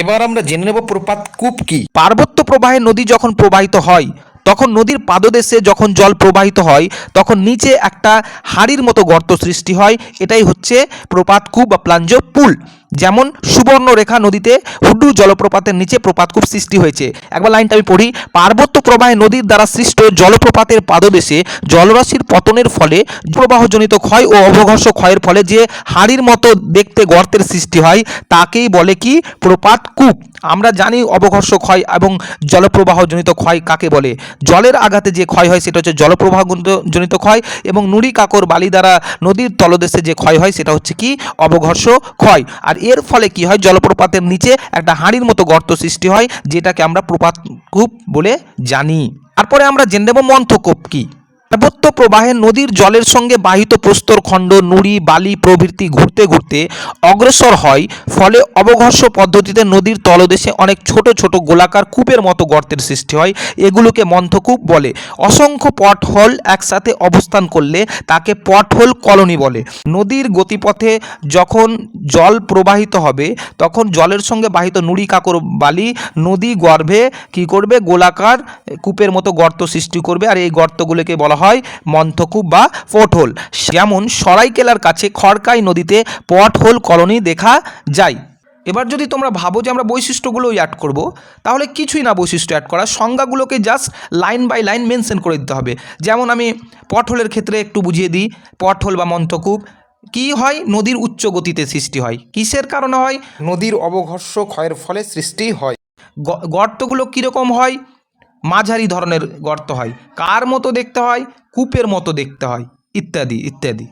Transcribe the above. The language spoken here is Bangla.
এবার আমরা জেনে নেব প্রপাত কূপ কি। পার্বত্য প্রবাহে নদী যখন প্রবাহিত হয় তখন নদীর পাদদেশে যখন জল প্রবাহিত হয় তখন নিচে একটা হাড়ির মতো গর্ত সৃষ্টি হয়, এটাই হচ্ছে প্রপাত কূপ বা প্লাঞ্জ পুল। যেমন সুবর্ণরেখা নদীতে হুড্ডু জলপ্রপাতের নিচে প্রপাতকূপ সৃষ্টি হয়েছে। একবার লাইনটা আমি পড়ি। পার্বত্য প্রবাহে নদীর দ্বারা সৃষ্ট জলপ্রপাতের পাদদেশে জলরাশির পতনের ফলে প্রবাহজনিত ক্ষয় ও অবঘর্ষ ক্ষয়ের ফলে যে হাড়ির মতো দেখতে গর্তের সৃষ্টি হয় তাকেই বলে কি প্রপাত কূপ। আমরা জানি অবঘর্ষ ক্ষয় এবং জলপ্রবাহজনিত ক্ষয় কাকে বলে। জলের আঘাতে যে ক্ষয় হয় সেটা হচ্ছে জলপ্রবাহজনিত ক্ষয়, এবং নুড়ি কাকর বালি দ্বারা নদীর তলদেশে যে ক্ষয় হয় সেটা হচ্ছে কি অবঘর্ষ ক্ষয়। আর এর ফলে কি হয়, জলপ্রপাতের নিচে একটা হাঁড়ির মতো গর্ত সৃষ্টি হয়, যেটাকে আমরা প্রপাত কূপ বলে জানি। তারপরে আমরা জেনে নেব মন্থকূপ কি। পার্বত্য প্রবাহে নদীর জলের সঙ্গে বাহিত প্রস্তরখণ্ড নুড়ি বালি প্রভৃতি ঘুরতে ঘুরতে অগ্রসর হয়, ফলে অবঘর্ষ পদ্ধতিতে নদীর তলদেশে অনেক ছোট ছোট গোলাকার কূপের মতো গর্তের সৃষ্টি হয়, এগুলোকে মন্থকূপ বলে। অসংখ্য পটহোল একসাথে অবস্থান করলে তাকে পটহোল কলোনি বলে। নদীর গতিপথে যখন জল প্রবাহিত হবে তখন জলের সঙ্গে বাহিত নুড়ি কাকর বালি নদী গর্ভে কি করবে, গোলাকার কূপের মতো গর্ত সৃষ্টি করবে, আর এই গর্তগুলোকে বলা হয় মন্থকূপ বা পটহোল। যেমন সরাইকেলার কাছে খড়কাই নদীতে পটহোল কলোনি দেখা যায়। এবার যদি তোমরা ভাবো যে আমরা বৈশিষ্ট্যগুলো অ্যাড করব, তাহলে কিছুই না বৈশিষ্ট্য অ্যাড করা, সংজ্ঞাগুলোকে just line by line mention করে দিতে হবে। যেমন আমি পটহোলের ক্ষেত্রে একটু বুঝিয়ে দিই। পটহোল বা মন্থকূপ কি হয়, নদীর উচ্চ গতিতে সৃষ্টি হয়। কিসের কারণে হয়? নদীর অবঘর্ষ ক্ষয়ের ফলে সৃষ্টি হয়। গর্তগুলো কীরকম হয়? মাঝারি ধরনের গর্ত হয়। কার মতো দেখতে হয়? কূপের মতো দেখতে হয়, ইত্যাদি ইত্যাদি।